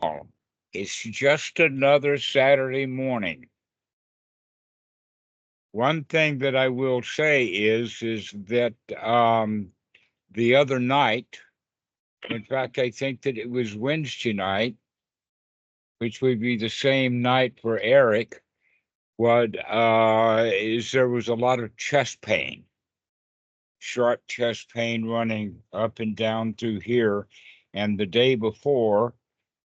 all. It's just another Saturday morning. One thing that I will say is that the other night, in fact, I think that it was Wednesday night, which would be the same night for Eric, is there was a lot of chest pain, sharp chest pain running up and down through here. And the day before,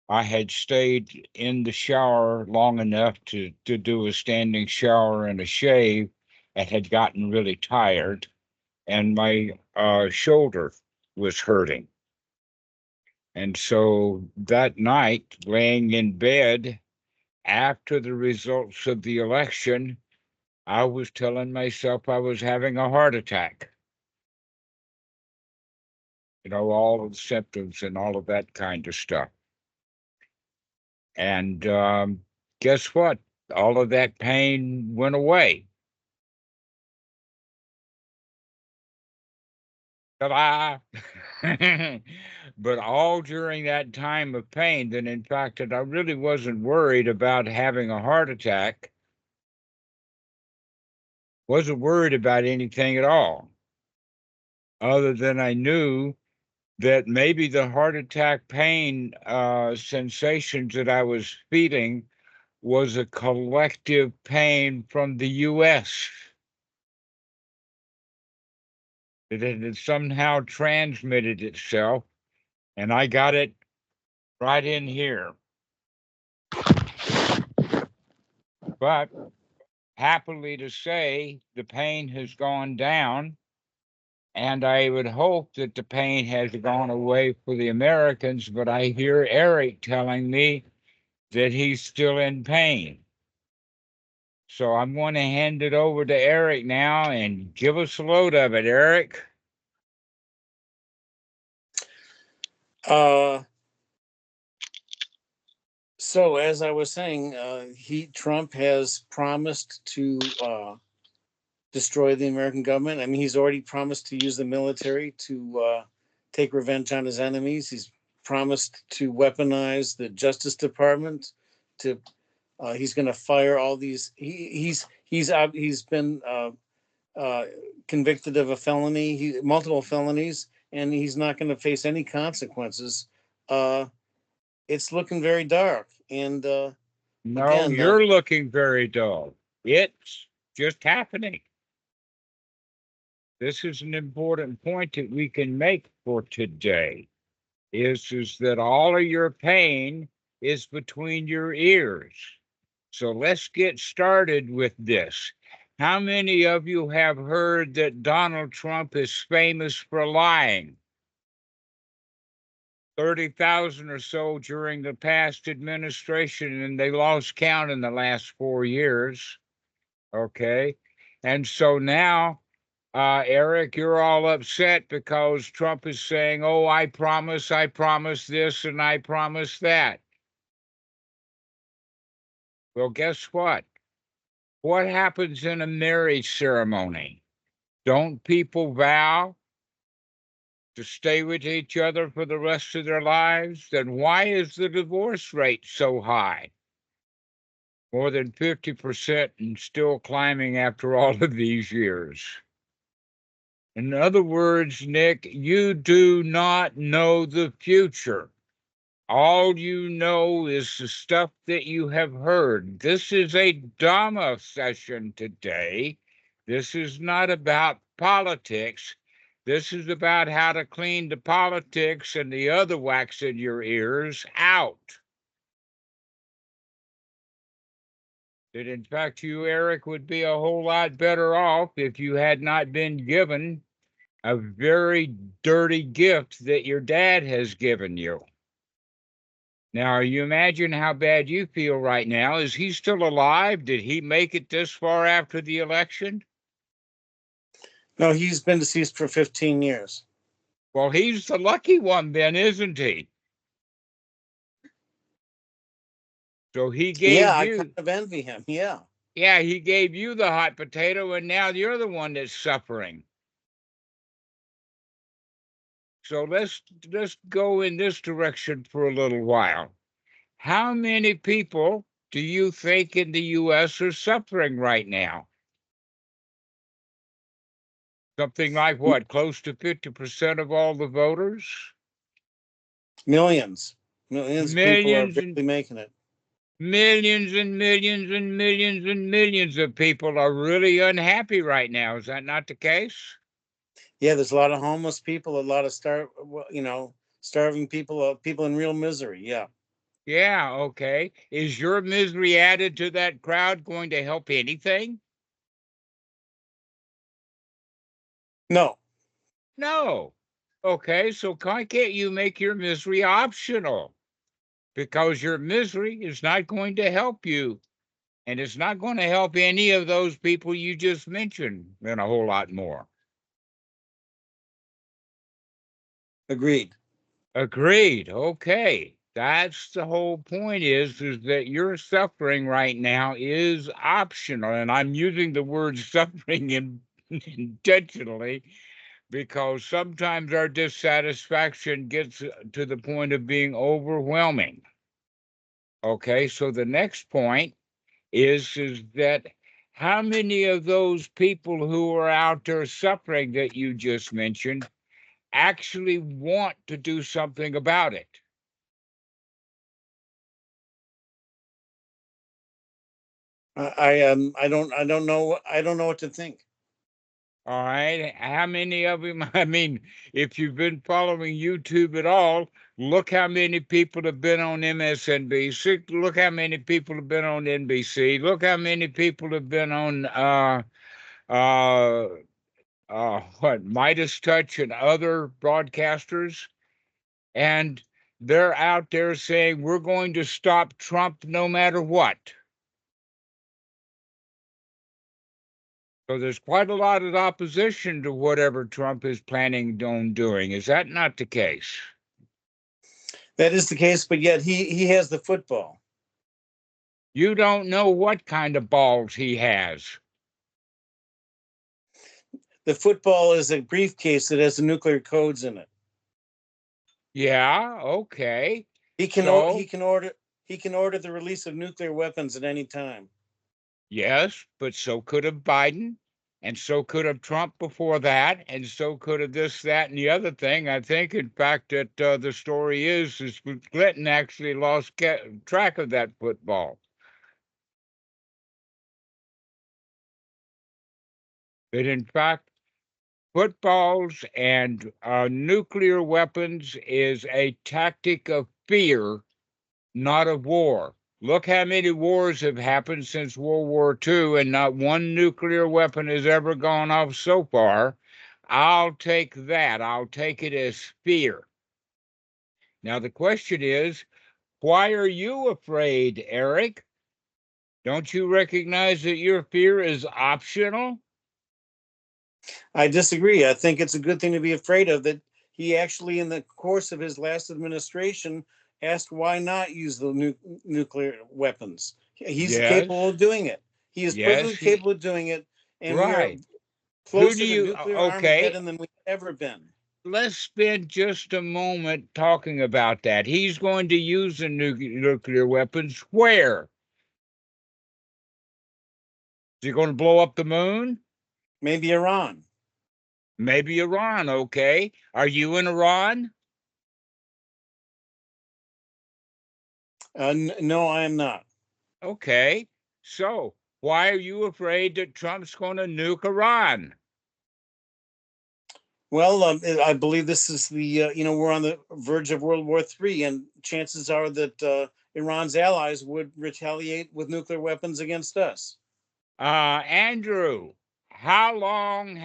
I had stayed in the shower long enough to do a standing shower and a shave and had gotten really tired, and my shoulder was hurting. And so that night, laying in bed after the results of the election, I was telling myself I was having a heart attack. All of the symptoms and all of that kind of stuff. And guess what? All of that pain went away. Ta-da! But all during that time of pain, then in fact, that I really wasn't worried about having a heart attack. Wasn't worried about anything at all, other than I knew that maybe the heart attack pain sensations that I was feeling was a collective pain from the U.S. It had somehow transmitted itself, and I got it right in here. But happily to say, the pain has gone down, and I would hope that the pain has gone away for the Americans, but I hear Eric telling me that he's still in pain. So I'm going to hand it over to Eric now and give us a load of it, Eric. So as I was saying, Trump has promised to destroy the American government. I mean, he's already promised to use the military to take revenge on his enemies. He's promised to weaponize the Justice Department. He's going to fire all these. He's been convicted of a felony, multiple felonies, and he's not going to face any consequences. It's looking very dark. And No, again, you're looking very dull. It's just happening. This is an important point that we can make for today, is that all of your pain is between your ears. So let's get started with this. How many of you have heard that Donald Trump is famous for lying? 30,000 or so during the past administration, and they lost count in the last 4 years. Okay. And so now, Eric, you're all upset because Trump is saying, oh, I promise this, and I promise that. Well, guess what? What happens in a marriage ceremony? Don't people vow to stay with each other for the rest of their lives? Then why is the divorce rate so high? More than 50% and still climbing after all of these years. In other words, Nick, you do not know the future. All you know is the stuff that you have heard. This is a Dhamma session today. This is not about politics. This is about how to clean the politics and the other wax in your ears out. That in fact, you, Eric, would be a whole lot better off if you had not been given a very dirty gift that your dad has given you. Now, you imagine how bad you feel right now. Is he still alive? Did he make it this far after the election? No, he's been deceased for 15 years. Well, he's the lucky one then, isn't he? So he gave I you... kind of envy him, yeah. Yeah, he gave you the hot potato, and now you're the one that's suffering. So let's go in this direction for a little while. How many people do you think in the U.S. are suffering right now? Something like what? Close to 50% of all the voters? Millions of people are Millions and barely making it. millions and millions and millions and millions of people are really unhappy right now. Is that not the case? Yeah, there's a lot of homeless people, a lot of starving people, people in real misery. Yeah. Yeah, okay. Is your misery added to that crowd going to help anything? No. No. Okay, so why can't you make your misery optional? Because your misery is not going to help you, and it's not going to help any of those people you just mentioned and a whole lot more. Agreed. Agreed. Okay. That's the whole point is that your suffering right now is optional. And I'm using the word suffering intentionally because sometimes our dissatisfaction gets to the point of being overwhelming. Okay. So the next point is that how many of those people who are out there suffering that you just mentioned actually want to do something about it? I don't know what to think. All right. How many of them? I mean, if you've been following YouTube at all, look how many people have been on MSNBC. Look how many people have been on NBC. Look how many people have been on uh, what Midas Touch and other broadcasters, and they're out there saying we're going to stop Trump no matter what. So there's quite a lot of opposition to whatever Trump is planning on doing. Is that not the case? That is the case, but yet he has the football. You don't know what kind of balls he has. The football is a briefcase that has the nuclear codes in it. Yeah, okay. He can So, he can order the release of nuclear weapons at any time. yes, but so could have Biden, and so could have Trump before that, and so could have this, that, and the other thing. I think, in fact, that the story is Clinton actually lost track of that football. That, in fact, footballs and nuclear weapons is a tactic of fear, not of war. Look how many wars have happened since World War II, and not one nuclear weapon has ever gone off so far. I'll take that. I'll take it as fear. Now, the question is, why are you afraid, Eric? Don't you recognize that your fear is optional? I disagree. I think it's a good thing to be afraid of. That he actually, in the course of his last administration, asked why not use the nuclear weapons. He's Yes, capable of doing it. He is yes, perfectly capable of doing it, and we are right. Who do closer to you, nuclear okay, Armageddon than we've ever been. let's spend just a moment talking about that. He's going to use the nuclear weapons where? Is he going to blow up the moon? Maybe Iran. Maybe Iran, okay. Are you in Iran? No, I am not. Okay. So why are you afraid that Trump's going to nuke Iran? Well, I believe this is the we're on the verge of World War III, and chances are that Iran's allies would retaliate with nuclear weapons against us. Andrew, how long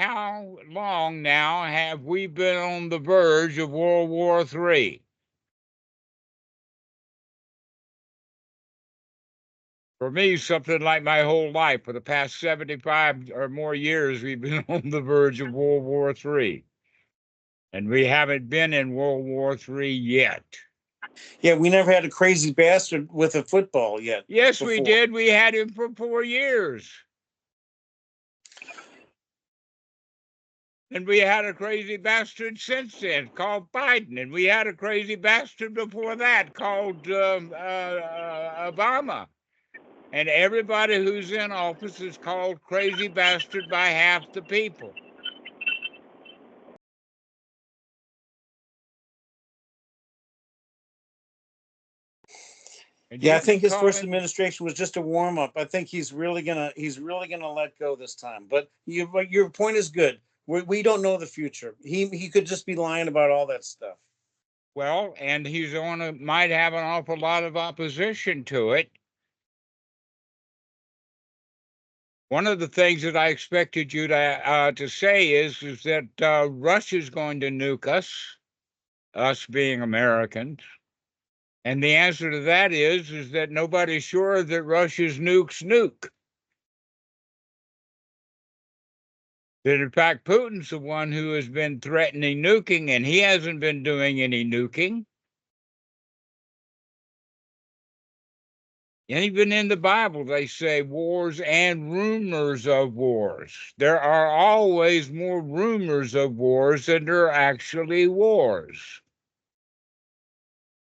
now have we been on the verge of World War III? For me, something like my whole life. For the past 75 or more years, we've been on the verge of World War III. And we haven't been in World War III yet. Yeah, we never had a crazy bastard with a football yet. Yes, before. we did. We had him for 4 years. And we had a crazy bastard since then called Biden. And we had a crazy bastard before that called Obama. And everybody who's in office is called crazy bastard by half the people. And Yeah, you I think can his call first him, administration was just a warm up. I think he's really gonna let go this time. But your point is good. We don't know the future. He could just be lying about all that stuff. well, and might have an awful lot of opposition to it. One of the things that I expected you to say is that Russia's going to nuke us being Americans. And the answer to that is that nobody's sure that Russia's nukes nuke. That in fact Putin's the one who has been threatening nuking, and he hasn't been doing any nuking. And even in the Bible, they say wars and rumors of wars. There are always more rumors of wars than there are actually wars.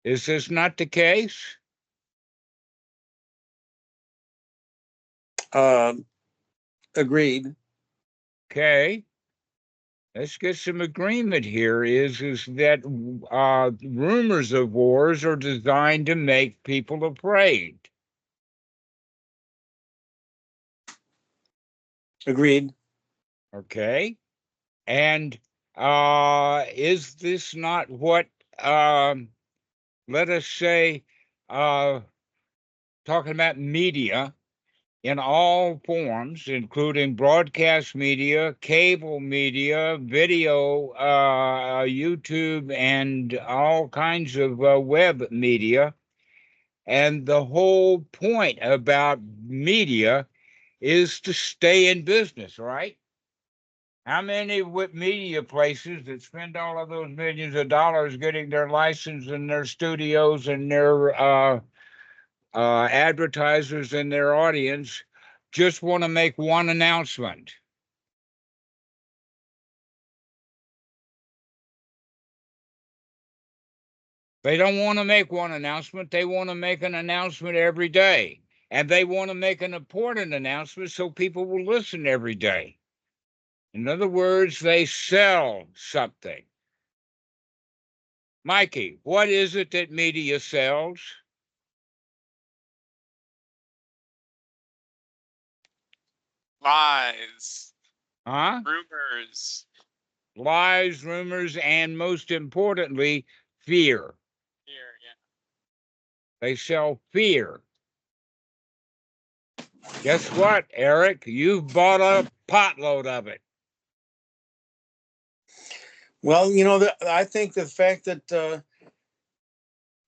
Is this not the case? Agreed. Okay. Let's get some agreement here. Is that rumors of wars are designed to make people afraid. Agreed. Okay. And is this not what, let us say, talking about media in all forms, including broadcast media, cable media, video, YouTube, and all kinds of web media? And the whole point about media is to stay in business, right? How many media places that spend all of those millions of dollars getting their license and their studios and their advertisers and their audience just want to make one announcement? They don't want to make one announcement. They want to make an announcement every day. And they want to make an important announcement so people will listen every day. In other words, they sell something. Mikey, what is it that media sells? Lies. Huh? Rumors. Lies, rumors, and most importantly, fear. Here, yeah. They sell fear. Guess what, Eric? You've bought a potload of it. Well, I think the fact that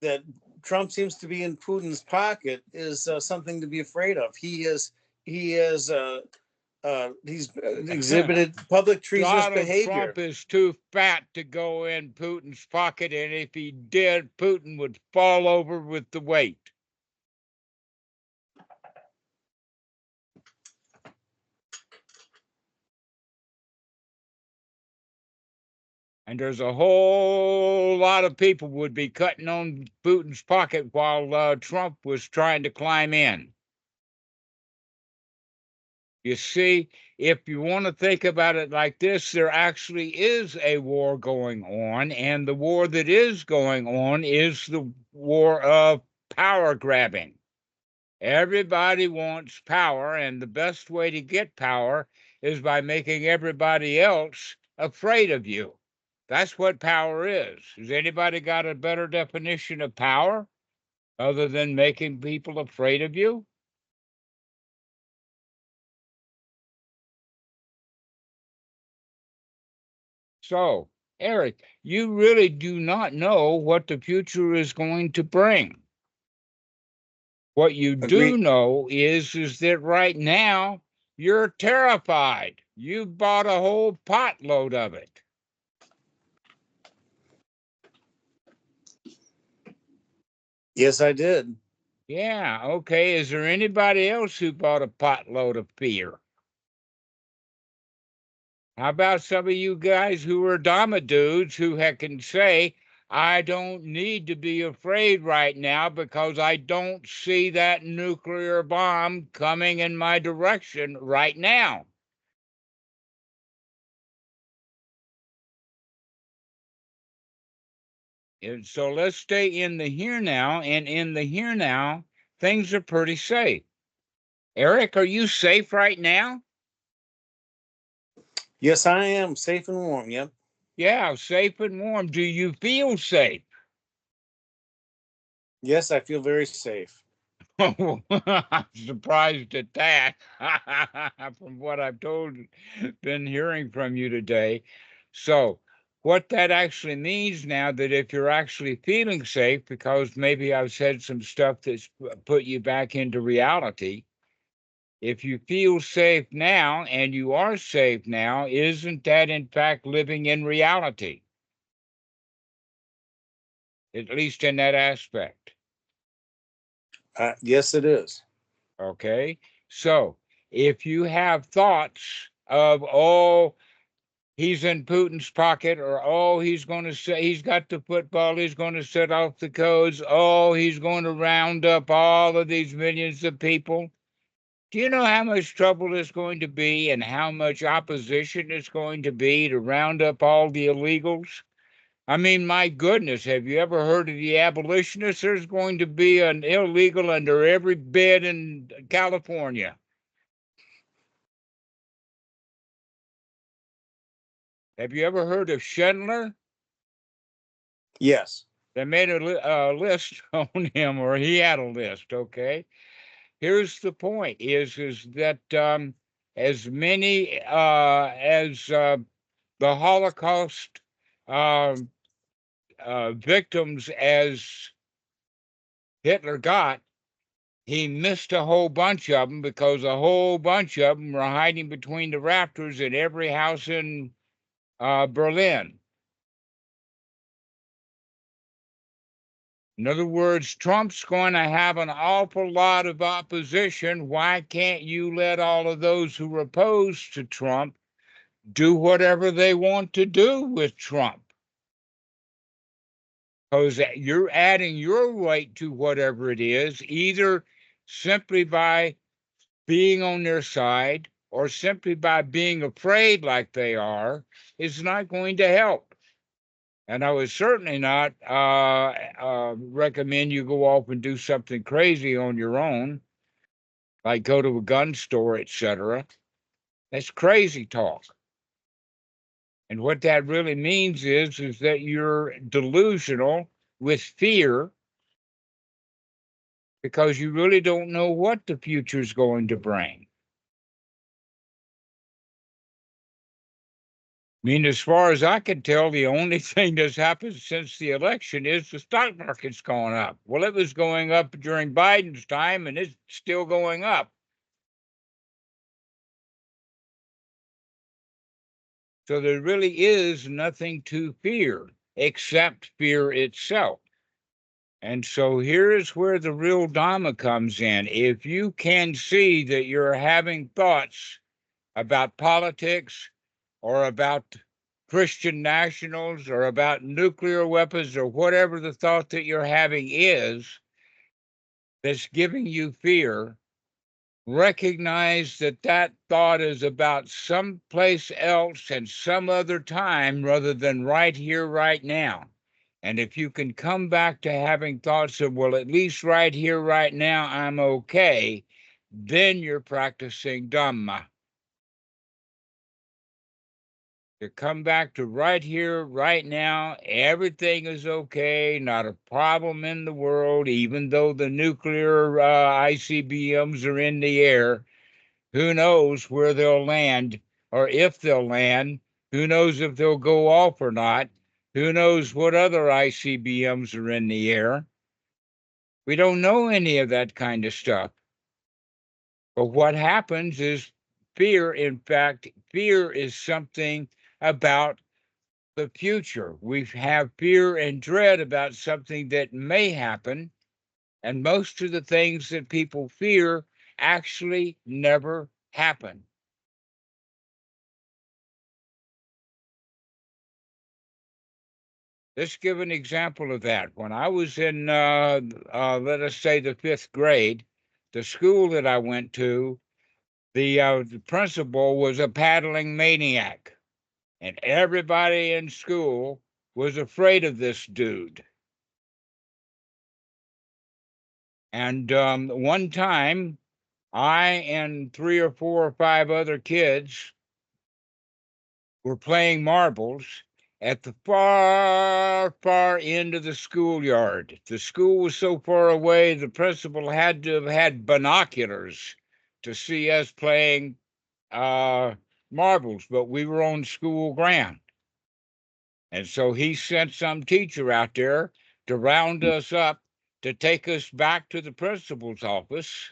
that Trump seems to be in Putin's pocket is something to be afraid of. He's exhibited public treasonous Donald behavior. Trump is too fat to go in Putin's pocket, and if he did, Putin would fall over with the weight. And there's a whole lot of people would be cutting on Putin's pocket while Trump was trying to climb in. You see, if you want to think about it like this, there actually is a war going on, and the war that is going on is the war of power grabbing. Everybody wants power, and the best way to get power is by making everybody else afraid of you. That's what power is. Has anybody got a better definition of power other than making people afraid of you? So, Eric, you really do not know what the future is going to bring. What you do Agreed. know is that right now you're terrified. You bought a whole potload of it. Yes, I did. Yeah, okay. Is there anybody else who bought a potload of fear? How about some of you guys who are Dhamma dudes who can say, I don't need to be afraid right now because I don't see that nuclear bomb coming in my direction right now. And so let's stay in the here now, and in the here now, things are pretty safe. Eric, are you safe right now? Yes, I am safe and warm. Yep. Yeah, safe and warm. Do you feel safe? Yes, I feel very safe. I'm surprised at that from what I've been hearing from you today. So, what that actually means now that if you're actually feeling safe, because maybe I've said some stuff that's put you back into reality, if you feel safe now and you are safe now, isn't that in fact living in reality? At least in that aspect. Yes, it is. Okay. So if you have thoughts of, oh, he's in Putin's pocket, or oh, he's going to say he's got the football, he's going to set off the codes, oh, he's going to round up all of these millions of people. Do you know how much trouble it's going to be and how much opposition it's going to be to round up all the illegals? I mean, my goodness, have you ever heard of the abolitionists? There's going to be an illegal under every bed in California. Have you ever heard of Schindler? Yes. They made a list on him, or he had a list. Okay. Here's the point: is that as many as the Holocaust uh, victims as Hitler got, he missed a whole bunch of them because a whole bunch of them were hiding between the rafters in every house in Berlin. In other words, Trump's going to have an awful lot of opposition. Why can't you let all of those who are opposed to Trump do whatever they want to do with Trump? Because you're adding your weight to whatever it is, either simply by being on their side or simply by being afraid like they are, is not going to help. And I would certainly not recommend you go off and do something crazy on your own, like go to a gun store, etc. That's crazy talk. And what that really means is that you're delusional with fear because you really don't know what the future is going to bring. I mean, as far as I can tell, the only thing that's happened since the election is the stock market's gone up. Well, it was going up during Biden's time, and it's still going up. So there really is nothing to fear except fear itself. And so here is where the real Dhamma comes in. If you can see that you're having thoughts about politics or about Christian nationals or about nuclear weapons or whatever the thought that you're having is that's giving you fear, recognize that that thought is about someplace else and some other time rather than right here, right now. And if you can come back to having thoughts of, well, at least right here, right now, I'm okay, then you're practicing Dhamma. To come back to right here, right now, everything is okay, not a problem in the world, even though the nuclear ICBMs are in the air. Who knows where they'll land or if they'll land? Who knows if they'll go off or not? Who knows what other ICBMs are in the air? We don't know any of that kind of stuff. But what happens is fear, in fact, fear is something about the future. We have fear and dread about something that may happen. And most of the things that people fear actually never happen. Let's give an example of that. When I was in, let us say, the 5th grade, the school that I went to, the principal was a paddling maniac, and everybody in school was afraid of this dude. And one time, I and 3 or 4 or 5 other kids were playing marbles at the far, far end of the schoolyard. The school was so far away, the principal had to have had binoculars to see us playing marbles, but we were on school ground. And so he sent some teacher out there to round us up to take us back to the principal's office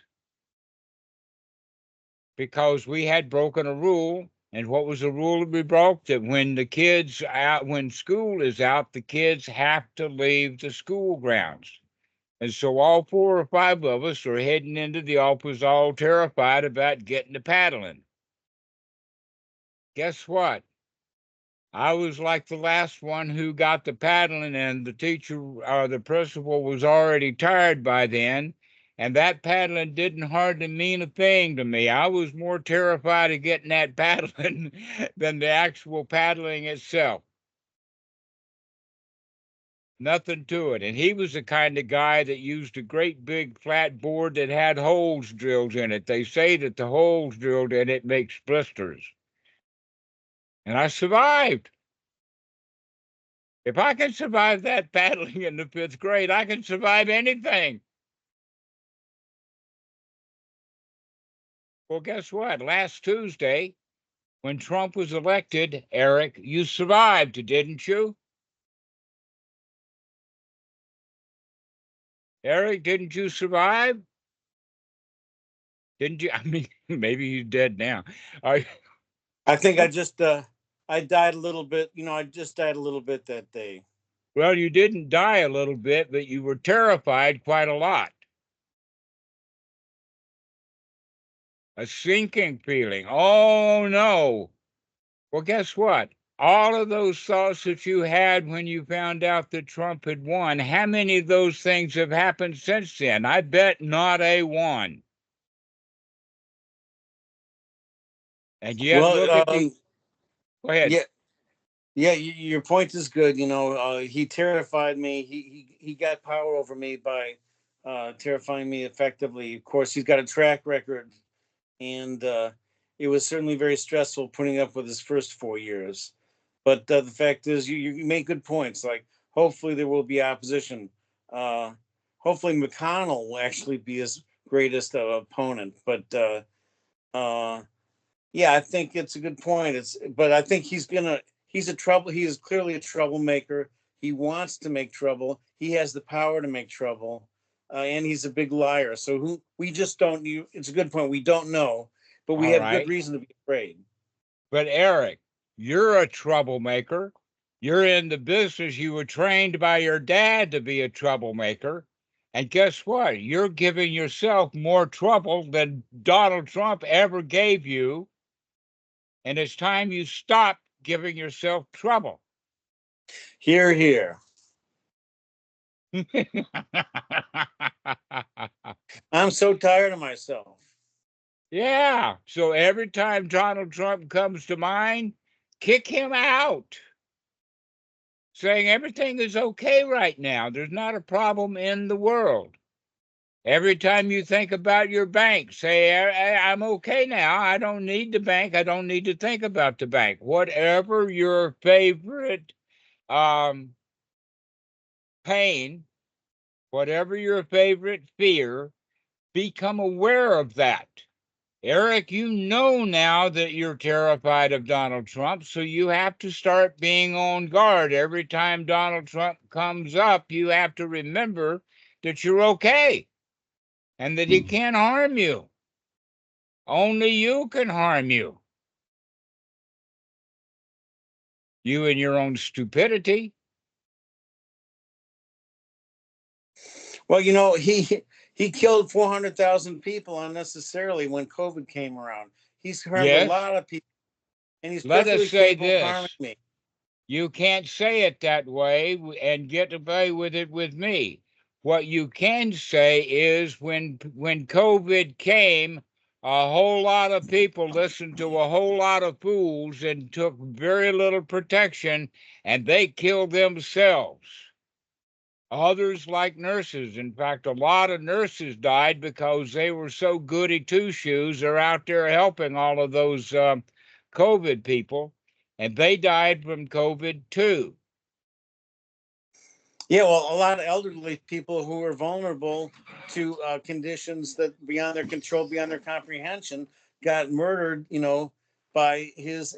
because we had broken a rule. And what was the rule that we broke? That when the kids out, when school is out, the kids have to leave the school grounds. And so all 4 or 5 of us are heading into the office, all terrified about getting to paddling. Guess what? I was like the last one who got the paddling, and the teacher or the principal was already tired by then. And that paddling didn't hardly mean a thing to me. I was more terrified of getting that paddling than the actual paddling itself. Nothing to it. And he was the kind of guy that used a great big flat board that had holes drilled in it. They say that the holes drilled in it makes blisters. And I survived. If I can survive that paddling in the 5th grade, I can survive anything. Well, guess what? Last Tuesday, when Trump was elected, Eric, you survived, didn't you? Eric, didn't you survive? Didn't you? I mean, maybe he's dead now. I think I died a little bit. I just died a little bit that day. Well, you didn't die a little bit, but you were terrified quite a lot. A sinking feeling. Oh, no. Well, guess what? All of those thoughts that you had when you found out that Trump had won, how many of those things have happened since then? I bet not a one. And yet, Well, look at the. Go ahead. yeah. Your point is good. He terrified me. He got power over me by terrifying me effectively. Of course, he's got a track record, and it was certainly very stressful putting up with his first 4 years. But the fact is, you make good points. Like, hopefully there will be opposition. Hopefully McConnell will actually be his greatest opponent. But yeah, I think it's a good point. But I think he is clearly a troublemaker. He wants to make trouble. He has the power to make trouble, and he's a big liar. So we just don't. It's a good point. We don't know, but we All have good right. reason to be afraid. But Eric, you're a troublemaker. You're in the business. You were trained by your dad to be a troublemaker. And guess what? You're giving yourself more trouble than Donald Trump ever gave you. And it's time you stop giving yourself trouble. Here, here. I'm so tired of myself. Yeah. So every time Donald Trump comes to mind, kick him out. Saying everything is okay right now. There's not a problem in the world. Every time you think about your bank, say, I'm okay now. I don't need the bank. I don't need to think about the bank. Whatever your favorite pain, whatever your favorite fear, become aware of that. Eric, you know now that you're terrified of Donald Trump, so you have to start being on guard. Every time Donald Trump comes up, you have to remember that you're okay and that he can't harm you. Only you can harm you. You and your own stupidity. Well, he killed 400,000 people unnecessarily when COVID came around. He's harmed a Yes. lot of people, and he's Let us perfectly say capable of harming this. me. You can't say it that way and get away with it with me. What you can say is when COVID came, a whole lot of people listened to a whole lot of fools and took very little protection, and they killed themselves. Others, like nurses, in fact, a lot of nurses died because they were so goody two shoes. They're out there helping all of those COVID people, and they died from COVID too. Yeah, well, a lot of elderly people who were vulnerable to conditions that beyond their control, beyond their comprehension, got murdered, by his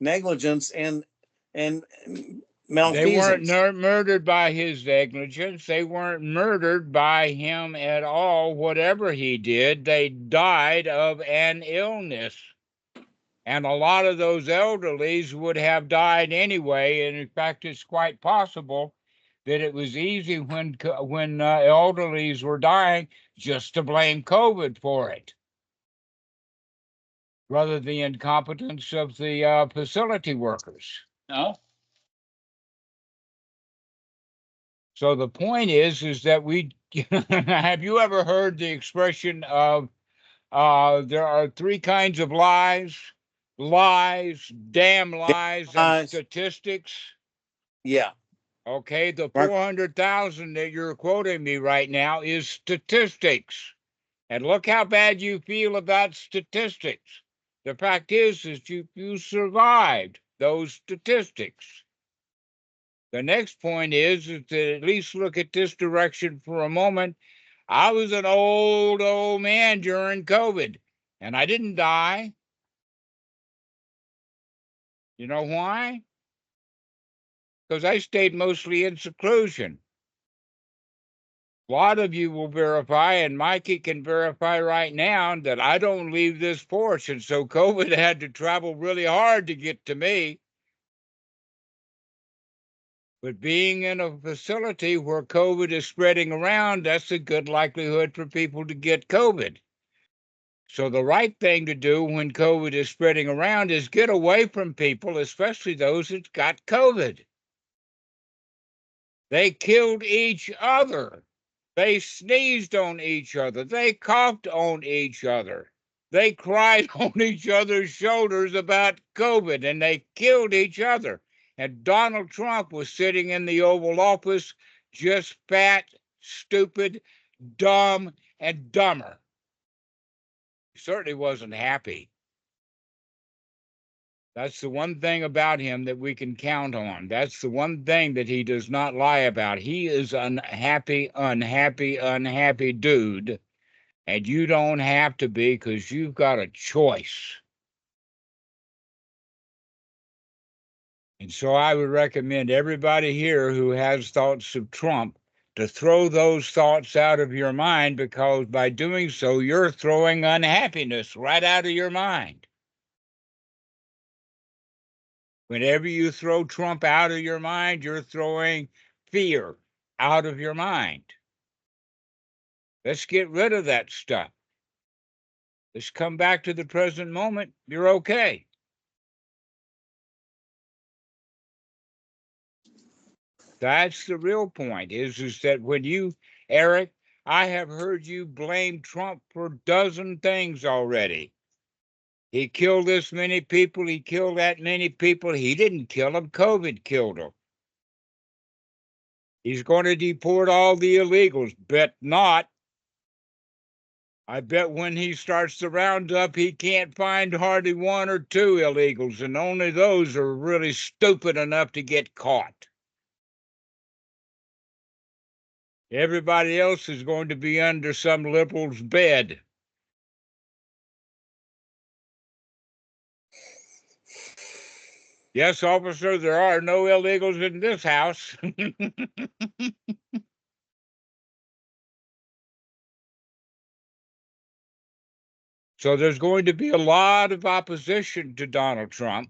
negligence and They weren't malfeasance. murdered by his negligence. They weren't murdered by him at all. Whatever he did, they died of an illness. And a lot of those elderlies would have died anyway. And in fact, it's quite possible that it was easy when elderlies were dying just to blame COVID for it, rather than the incompetence of the facility workers. No. So the point is that we have you ever heard the expression of there are three kinds of lies: lies, damn lies, and Lies. statistics? Yeah. Okay, the Right. 400,000 that you're quoting me right now is statistics. And look how bad you feel about statistics. The fact is you survived those statistics. The next point is to at least look at this direction for a moment. I was an old man during COVID, and I didn't die. You know why? Because I stayed mostly in seclusion. A lot of you will verify, and Mikey can verify right now, that I don't leave this porch. And so COVID had to travel really hard to get to me. But being in a facility where COVID is spreading around, that's a good likelihood for people to get COVID. So the right thing to do when COVID is spreading around is get away from people, especially those that got COVID. They killed each other. They sneezed on each other. They coughed on each other. They cried on each other's shoulders about COVID, and they killed each other. And Donald Trump was sitting in the Oval Office just fat, stupid, dumb, and dumber. He certainly wasn't happy. That's the one thing about him that we can count on. That's the one thing that he does not lie about. He is unhappy, unhappy, unhappy dude. And you don't have to be, because you've got a choice. And so I would recommend everybody here who has thoughts of Trump to throw those thoughts out of your mind, because by doing so, you're throwing unhappiness right out of your mind. Whenever you throw Trump out of your mind, you're throwing fear out of your mind. Let's get rid of that stuff. Let's come back to the present moment. You're okay. That's the real point, is that when you, Eric, I have heard you blame Trump for a dozen things already. He killed this many people. He killed that many people. He didn't kill them. COVID killed them. He's going to deport all the illegals. Bet not. I bet when he starts the roundup, he can't find hardly one or two illegals, and only those are really stupid enough to get caught. Everybody else is going to be under some liberal's bed. Yes, officer, there are no illegals in this house. So there's going to be a lot of opposition to Donald Trump.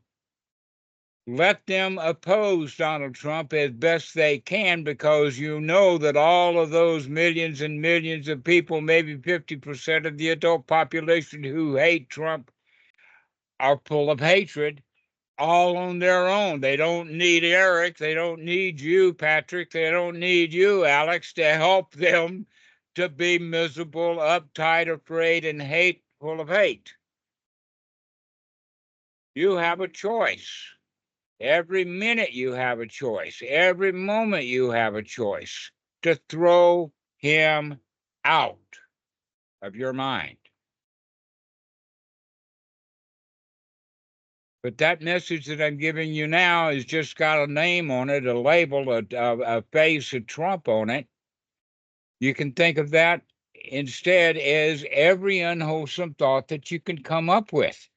Let them oppose Donald Trump as best they can, because you know that all of those millions and millions of people, maybe 50% of the adult population who hate Trump, are full of hatred. all on their own. They don't need Eric. They don't need you, Patrick. They don't need you, Alex, to help them to be miserable, uptight, afraid, and full of hate. You have a choice. Every minute you have a choice. Every moment you have a choice to throw him out of your mind. But that message that I'm giving you now has just got a name on it, a label, a face of Trump on it. You can think of that instead as every unwholesome thought that you can come up with.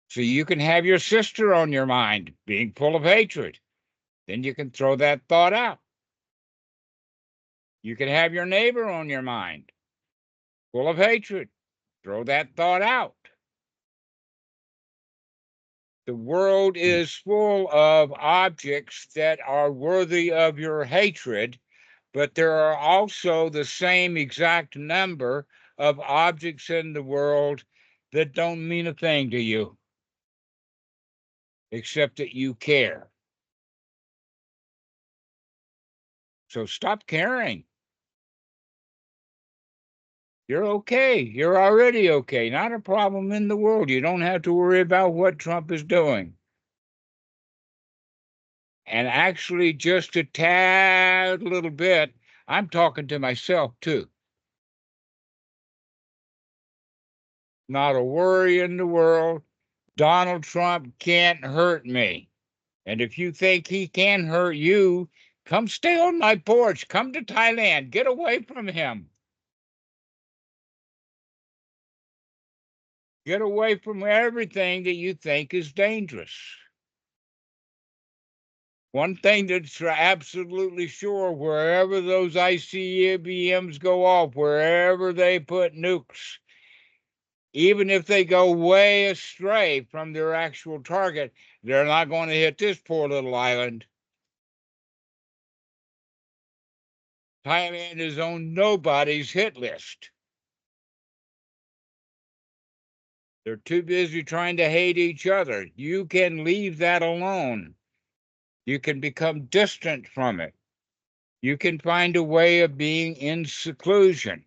So you can have your sister on your mind being full of hatred. Then you can throw that thought out. You can have your neighbor on your mind full of hatred. Throw that thought out. The world is full of objects that are worthy of your hatred, but there are also the same exact number of objects in the world that don't mean a thing to you, except that you care. So stop caring. You're okay. You're already okay. Not a problem in the world. You don't have to worry about what Trump is doing. And actually, just a tad little bit, I'm talking to myself too. Not a worry in the world. Donald Trump can't hurt me. And if you think he can hurt you, come stay on my porch. Come to Thailand. Get away from him. Get away from everything that you think is dangerous. One thing that's absolutely sure, wherever those ICBMs go off, wherever they put nukes, even if they go way astray from their actual target, they're not going to hit this poor little island. Thailand is on nobody's hit list. They're too busy trying to hate each other. You can leave that alone. You can become distant from it. You can find a way of being in seclusion.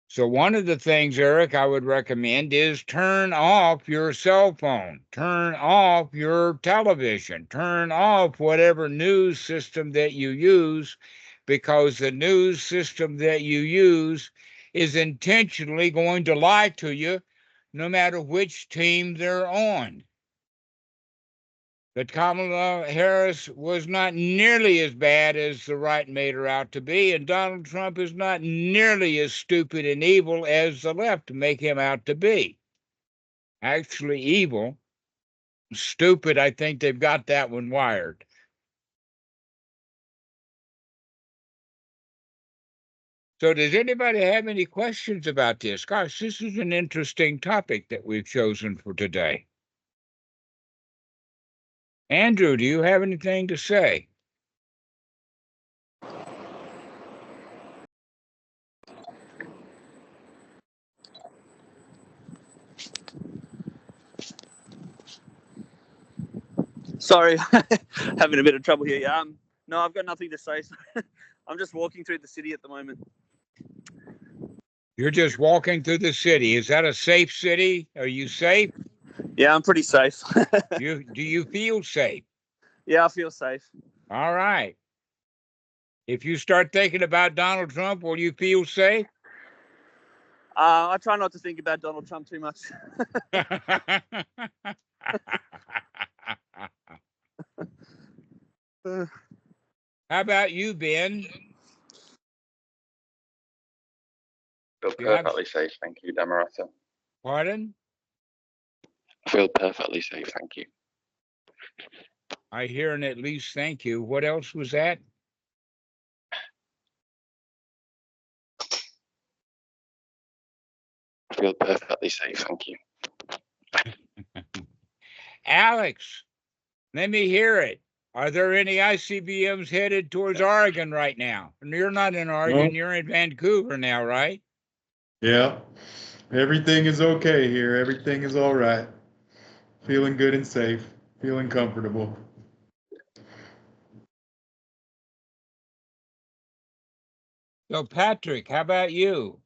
So one of the things, Eric, I would recommend is turn off your cell phone, turn off your television, turn off whatever news system that you use, because the news system that you use is intentionally going to lie to you no matter which team they're on. That Kamala Harris was not nearly as bad as the right made her out to be, and Donald Trump is not nearly as stupid and evil as the left make him out to be. Actually, evil. Stupid, I think they've got that one wired. So does anybody have any questions about this? Gosh, this is an interesting topic that we've chosen for today. Andrew, do you have anything to say? Sorry, having a bit of trouble here. No, I've got nothing to say. I'm just walking through the city at the moment. You're just walking through the city. Is that a safe city? Are you safe? Yeah, I'm pretty safe. Do you feel safe? Yeah, I feel safe. All right. If you start thinking about Donald Trump, will you feel safe? I try not to think about Donald Trump too much. How about you, Ben? Feel perfectly safe, thank you, Dhammarato. Pardon? I feel perfectly safe, thank you. I hear an at least thank you. What else was that? I feel perfectly safe, thank you. Alex, let me hear it. Are there any ICBMs headed towards Oregon right now? You're not in Oregon, you're in Vancouver now, right? Yeah. Everything is okay here. Everything is all right. Feeling good and safe. Feeling comfortable. So, Patrick, how about you?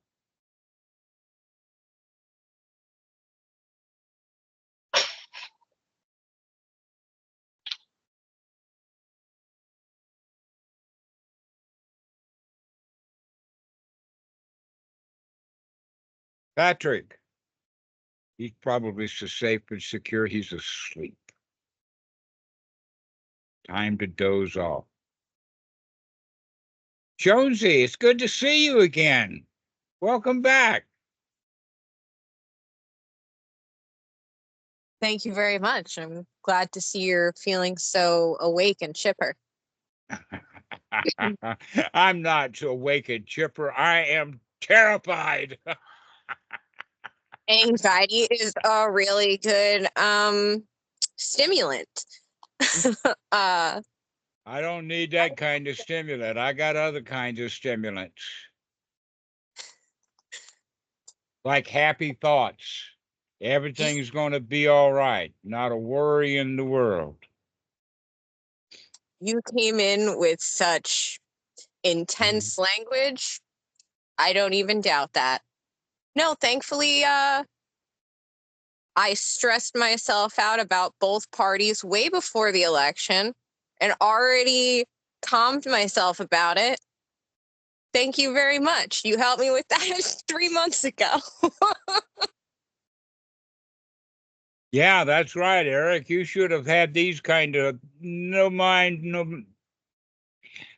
Patrick, he's probably so safe and secure he's asleep. Time to doze off. Jonesy, it's good to see you again. Welcome back. Thank you very much. I'm glad to see you're feeling so awake and chipper. I'm not so awake and chipper. I am terrified. Anxiety is a really good stimulant. I don't need that kind of stimulant. I got other kinds of stimulants. Like happy thoughts. Everything's going to be all right. Not a worry in the world. You came in with such intense language. I don't even doubt that. No, thankfully, I stressed myself out about both parties way before the election and already calmed myself about it. Thank you very much. You helped me with that 3 months ago. Yeah, that's right, Eric. You should have had these kind of no.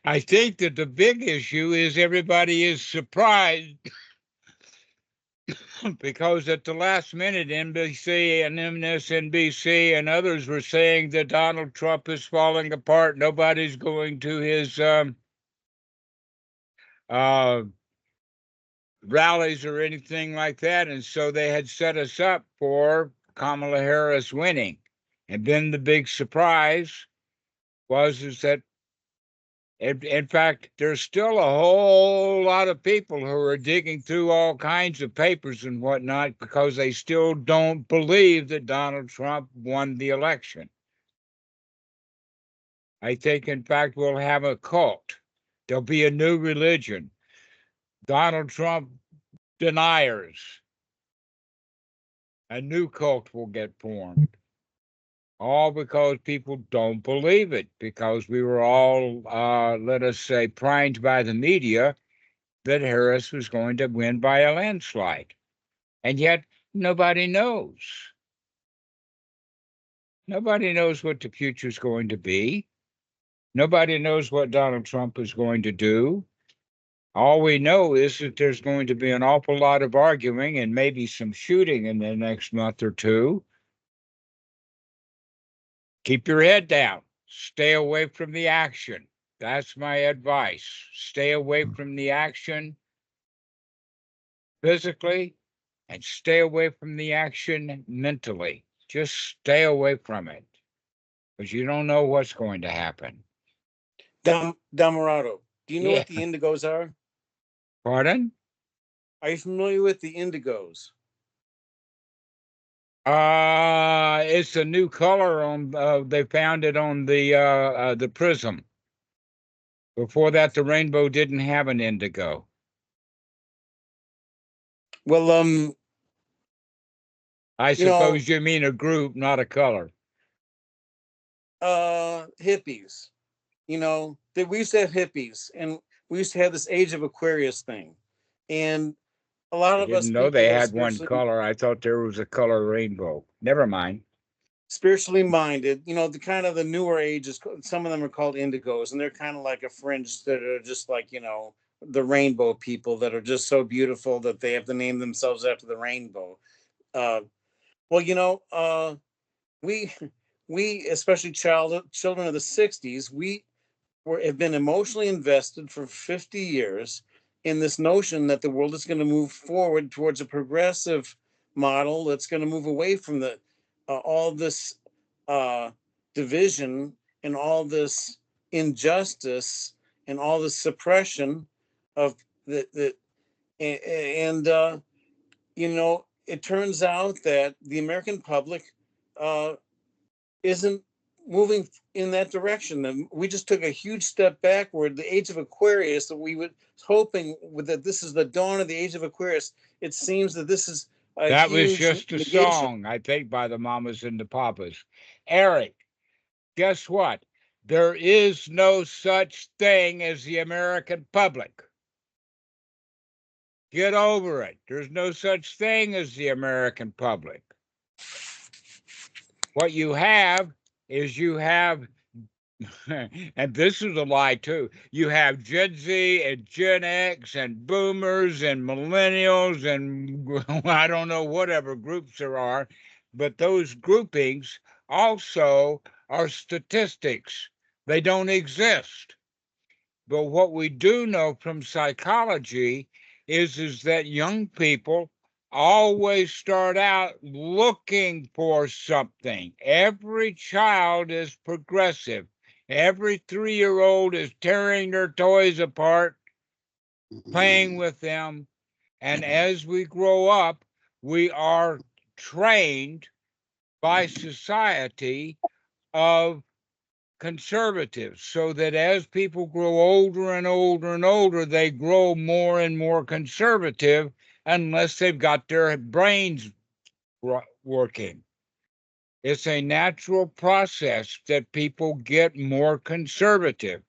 I think that the big issue is everybody is surprised because at the last minute, NBC and MSNBC and others were saying that Donald Trump is falling apart. Nobody's going to his rallies or anything like that. And so they had set us up for Kamala Harris winning. And then the big surprise is that, in fact, there's still a whole lot of people who are digging through all kinds of papers and whatnot because they still don't believe that Donald Trump won the election. I think, in fact, we'll have a cult. There'll be a new religion. Donald Trump deniers. A new cult will get formed. All because people don't believe it, because we were all, let us say, primed by the media that Harris was going to win by a landslide. And yet nobody knows. Nobody knows what the future is going to be. Nobody knows what Donald Trump is going to do. All we know is that there's going to be an awful lot of arguing and maybe some shooting in the next month or two. Keep your head down. Stay away from the action. That's my advice. Stay away from the action physically and stay away from the action mentally. Just stay away from it because you don't know what's going to happen. Dhammarato, do you know what the indigos are? Pardon? Are you familiar with the indigos? It's a new color on. They found it on the prism. Before that, the rainbow didn't have an indigo. Well, I suppose you mean a group, not a color. Hippies. We used to have hippies, and we used to have this Age of Aquarius thing, and a lot of us didn't know they had one color. I thought there was a color rainbow. Never mind. Spiritually minded, the kind of the newer ages, some of them are called indigos, and they're kind of like a fringe that are just like, the rainbow people that are just so beautiful that they have to name themselves after the rainbow. We especially children of the 60s, we have been emotionally invested for 50 years in this notion that the world is going to move forward towards a progressive model that's going to move away from the all this division and all this injustice and all this suppression of the and it turns out that the American public isn't moving in that direction. We just took a huge step backward. The age of Aquarius that we were hoping that this is the dawn of the age of Aquarius. It seems that this is a That was huge just a negation. song, I think, by the Mamas and the Papas. Eric, guess what? There is no such thing as the American public. Get over it. There's no such thing as the American public. What you have is you have, and this is a lie too, you have Gen Z and Gen X and boomers and millennials and I don't know whatever groups there are, but those groupings also are statistics. They don't exist. But what we do know from psychology is that young people always start out looking for something. Every child is progressive. Every 3-year-old is tearing their toys apart, playing with them. And as we grow up, we are trained by society of conservatives, so that as people grow older and older and older, they grow more and more conservative unless they've got their brains working. It's a natural process that people get more conservative.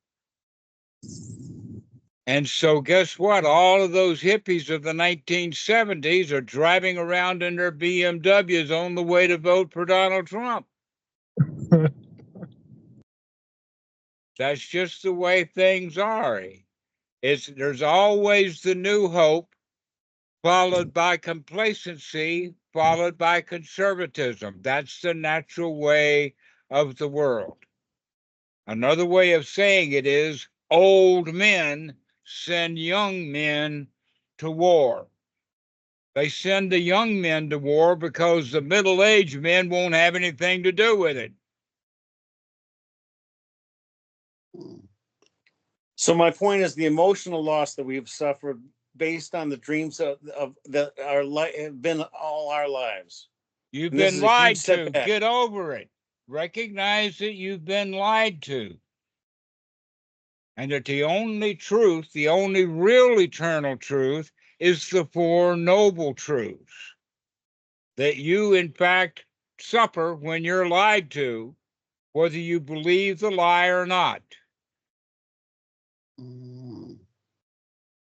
And so guess what? All of those hippies of the 1970s are driving around in their BMWs on the way to vote for Donald Trump. That's just the way things are. There's always the new hope, followed by complacency, followed by conservatism. That's the natural way of the world. Another way of saying it is old men send young men to war. They send the young men to war because the middle-aged men won't have anything to do with it. So my point is the emotional loss that we've suffered based on the dreams of that have been all our lives. You've been lied to. Get over it. Recognize that you've been lied to. And that the only truth, the only real eternal truth, is the Four Noble Truths. That you, in fact, suffer when you're lied to, whether you believe the lie or not.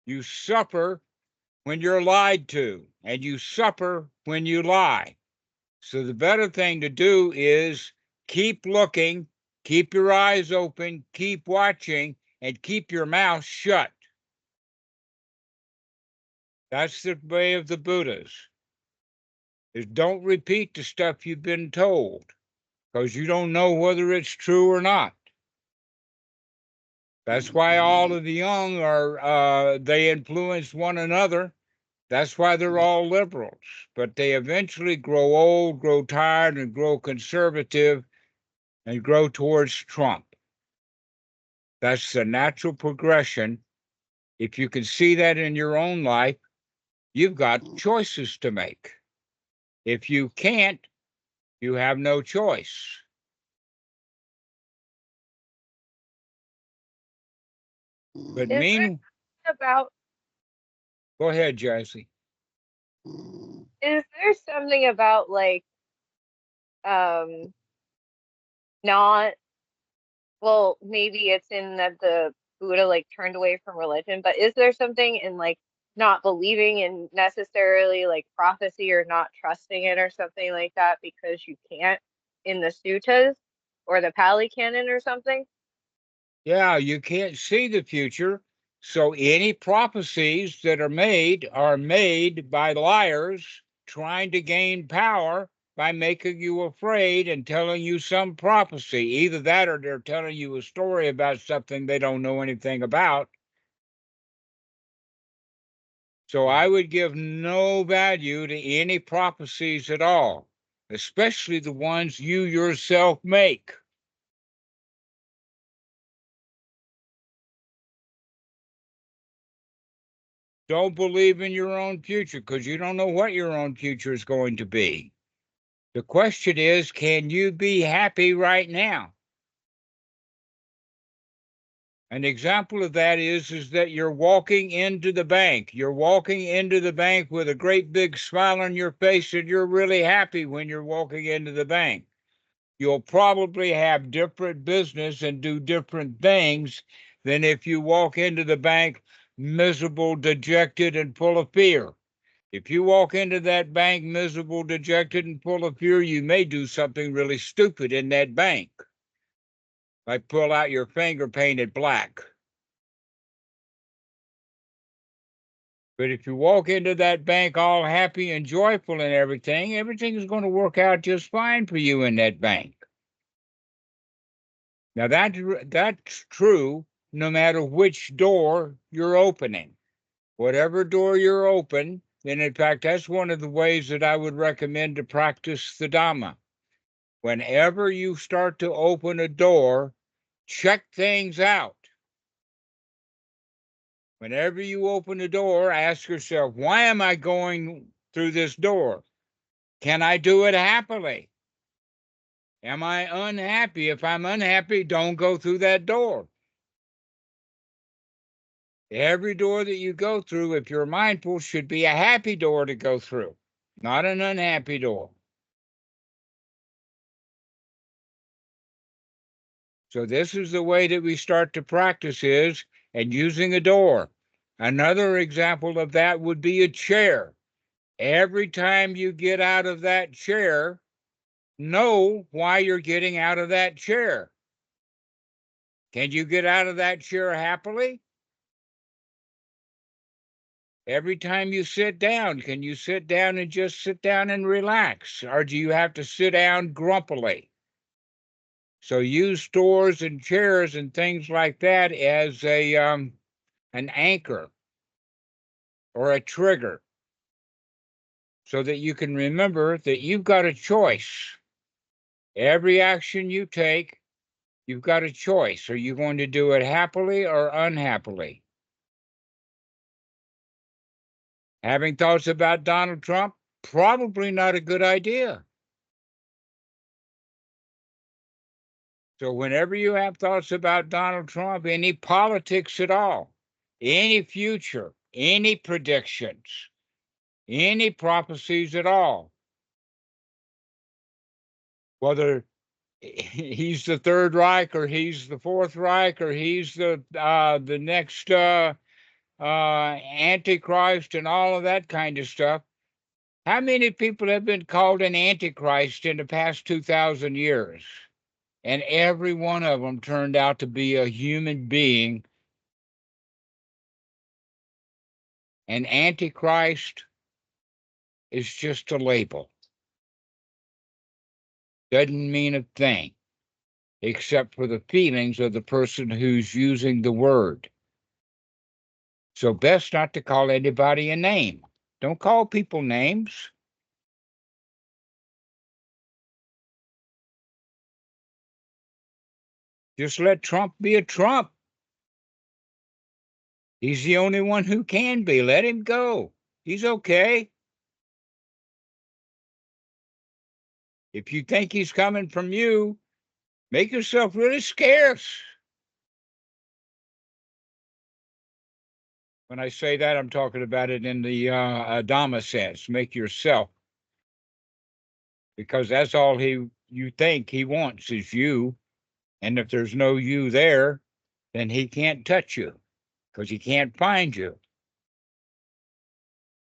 You suffer when you're lied to, and you suffer when you lie. So the better thing to do is keep looking, keep your eyes open, keep watching, and keep your mouth shut. That's the way of the Buddhas. Is don't repeat the stuff you've been told, because you don't know whether it's true or not. That's why all of the young are, they influence one another. That's why they're all liberals. But they eventually grow old, grow tired, and grow conservative, and grow towards Trump. That's the natural progression. If you can see that in your own life, you've got choices to make. If you can't, you have no choice. But about go ahead, Jessie. Is there something about not, well, maybe it's in that the Buddha turned away from religion, but is there something in not believing in necessarily prophecy or not trusting it or something like that because you can't in the suttas or the Pali Canon or something? Yeah, you can't see the future. So any prophecies that are made by liars trying to gain power by making you afraid and telling you some prophecy. Either that or they're telling you a story about something they don't know anything about. So I would give no value to any prophecies at all, especially the ones you yourself make. Don't believe in your own future because you don't know what your own future is going to be. The question is, can you be happy right now? An example of that is that you're walking into the bank. You're walking into the bank with a great big smile on your face, and you're really happy when you're walking into the bank. You'll probably have different business and do different things than if you walk into the bank miserable, dejected, and full of fear. If you walk into that bank miserable, dejected, and full of fear, you may do something really stupid in that bank, like pull out your finger painted black. But if you walk into that bank all happy and joyful and everything is going to work out just fine for you in that bank. Now that's true no matter which door you're opening. Whatever door you're open, and in fact, that's one of the ways that I would recommend to practice the Dhamma. Whenever you start to open a door, check things out. Whenever you open a door, ask yourself, why am I going through this door? Can I do it happily? Am I unhappy? If I'm unhappy, don't go through that door. Every door that you go through, if you're mindful, should be a happy door to go through, not an unhappy door. So this is the way that we start to practice is, and using a door. Another example of that would be a chair. Every time you get out of that chair, know why you're getting out of that chair. Can you get out of that chair happily? Every time you sit down, can you sit down and just sit down and relax? Or do you have to sit down grumpily? So use stools and chairs and things like that as an anchor or a trigger so that you can remember that you've got a choice. Every action you take, you've got a choice. Are you going to do it happily or unhappily? Having thoughts about Donald Trump? Probably not a good idea. So whenever you have thoughts about Donald Trump, any politics at all, any future, any predictions, any prophecies at all, whether he's the Third Reich or he's the Fourth Reich or he's the next Antichrist and all of that kind of stuff. How many people have been called an Antichrist in the past 2,000 years? And every one of them turned out to be a human being. An Antichrist is just a label. Doesn't mean a thing, except for the feelings of the person who's using the word. So best not to call anybody a name. Don't call people names. Just let Trump be a Trump. He's the only one who can be. Let him go. He's okay. If you think he's coming from you, make yourself really scarce. When I say that, I'm talking about it in the Dhamma sense. Make yourself. Because that's all you think he wants is you. And if there's no you there, then he can't touch you because he can't find you.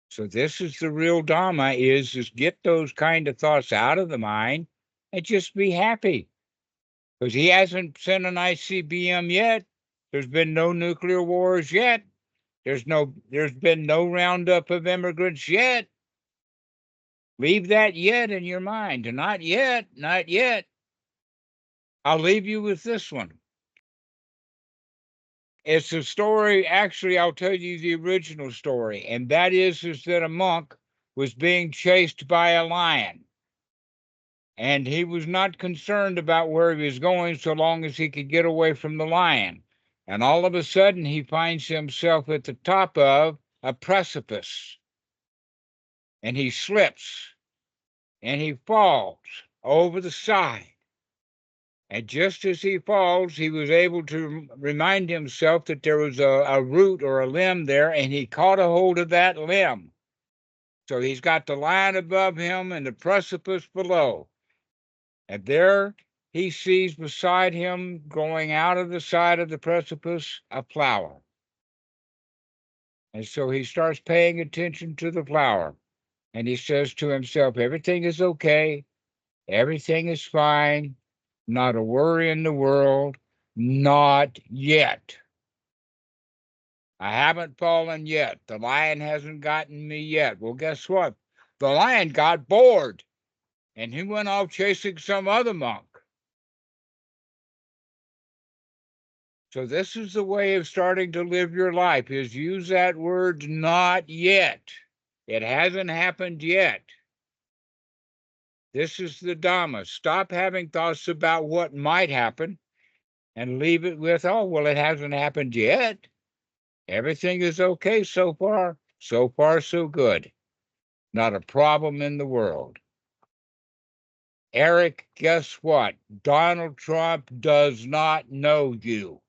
So this is the real Dhamma is get those kind of thoughts out of the mind and just be happy. Because he hasn't sent an ICBM yet. There's been no nuclear wars yet. There's been no roundup of immigrants yet. Leave that yet in your mind. Not yet, not yet. I'll leave you with this one. It's a story, actually, I'll tell you the original story, and that is that a monk was being chased by a lion. And he was not concerned about where he was going so long as he could get away from the lion. And all of a sudden, he finds himself at the top of a precipice. And he slips. and he falls over the side. And just as he falls, he was able to remind himself that there was a root or a limb there, and he caught a hold of that limb. So he's got the line above him and the precipice below. And there he sees beside him, going out of the side of the precipice, a flower. And so he starts paying attention to the flower. And he says to himself, everything is okay. Everything is fine. Not a worry in the world. Not yet. I haven't fallen yet. The lion hasn't gotten me yet. Well, guess what? The lion got bored, and he went off chasing some other monk. So this is the way of starting to live your life, is use that word not yet. It hasn't happened yet. This is the Dhamma. Stop having thoughts about what might happen and leave it with, oh, well, it hasn't happened yet. Everything is okay so far. So far, so good. Not a problem in the world. Eric, guess what? Donald Trump does not know you.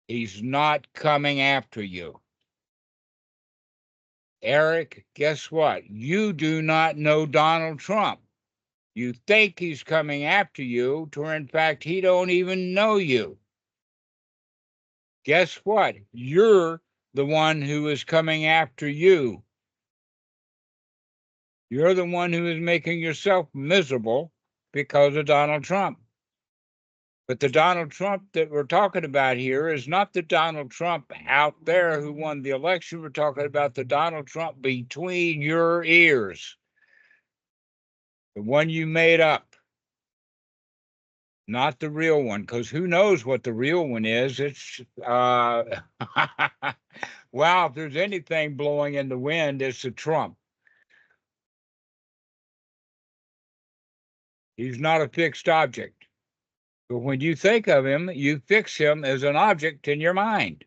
He's not coming after you. Eric, guess what? You do not know Donald Trump. You think he's coming after you, to in fact, he don't even know you. Guess what? You're the one who is coming after you. You're the one who is making yourself miserable because of Donald Trump. But the Donald Trump that we're talking about here is not the Donald Trump out there who won the election. We're talking about the Donald Trump between your ears. The one you made up. Not the real one, because who knows what the real one is? It's, well, if there's anything blowing in the wind, it's a Trump. He's not a fixed object. But when you think of him, you fix him as an object in your mind.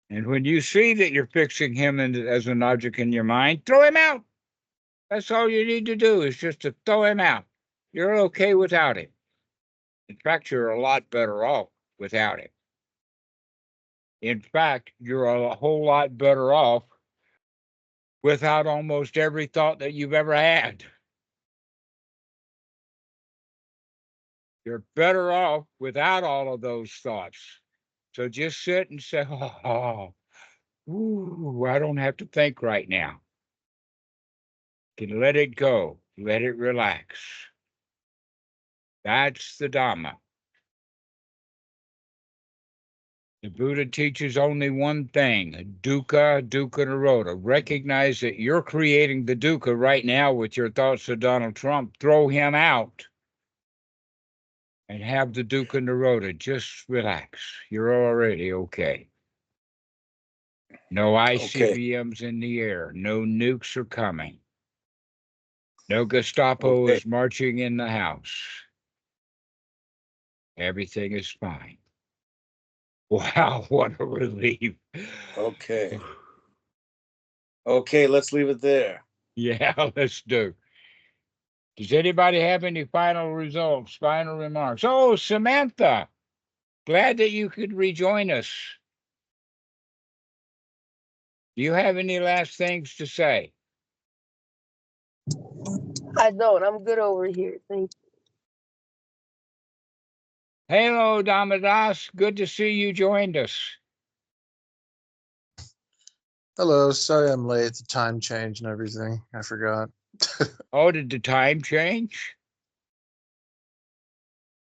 And when you see that you're fixing him as an object in your mind, throw him out. That's all you need to do, is just to throw him out. You're okay without him. In fact, you're a lot better off without him. In fact, you're a whole lot better off without almost every thought that you've ever had. You're better off without all of those thoughts. So just sit and say, ooh, I don't have to think right now. Can let it go. Let it relax. That's the Dhamma. The Buddha teaches only one thing, dukkha, dukkha nirodha. Recognize that you're creating the dukkha right now with your thoughts of Donald Trump. Throw him out and have the dukkha nirodha. Just relax. You're already okay. No ICBMs in the air. No nukes are coming. No Gestapo is marching in the house. Everything is fine. Wow, what a relief. Okay. Okay, let's leave it there. Yeah, let's do. Does anybody have any final results, final remarks? Oh, Samantha, glad that you could rejoin us. Do you have any last things to say? I don't. I'm good over here. Thank you. Hello, Dhammarato. Good to see you joined us. Hello, sorry I'm late. The time change and everything. I forgot. Oh, did the time change?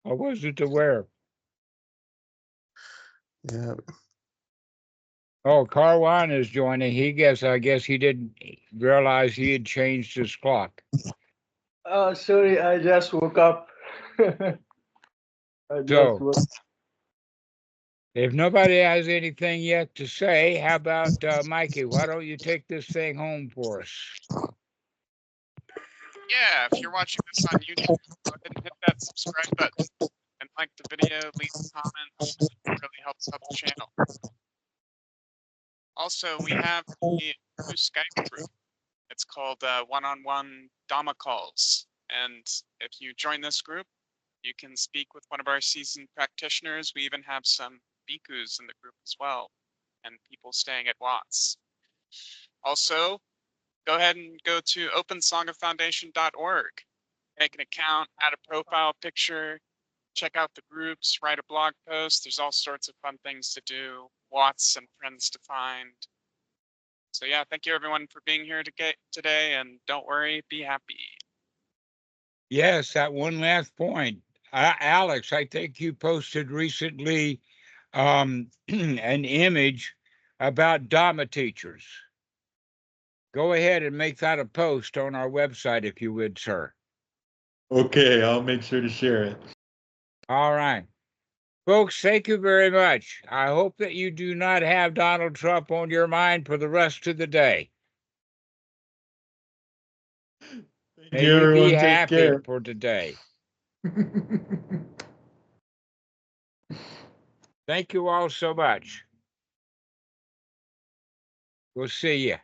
I wasn't aware. Yeah. Oh, Carwan is joining. I guess he didn't realize he had changed his clock. Sorry, I just woke up. If nobody has anything yet to say, how about Mikey? Why don't you take this thing home for us? Yeah, if you're watching this on YouTube, go ahead and hit that subscribe button and like the video, leave a comment. It really helps out the channel. Also, we have the new Skype group. It's called One-on-One Dhamma Calls. And if you join this group, you can speak with one of our seasoned practitioners. We even have some bhikkhus in the group as well, and people staying at Watts. Also, go ahead and go to opensanghafoundation.org. Make an account, add a profile picture, check out the groups, write a blog post. There's all sorts of fun things to do, Watts and friends to find. So yeah, thank you everyone for being here today, and don't worry, be happy. Yes, that one last point. Alex, I think you posted recently an image about Dhamma teachers. Go ahead and make that a post on our website if you would, sir. Okay, I'll make sure to share it. All right. Folks, thank you very much. I hope that you do not have Donald Trump on your mind for the rest of the day. Thank you, May you be everyone. Take happy care. for today. Thank you all so much. We'll see you.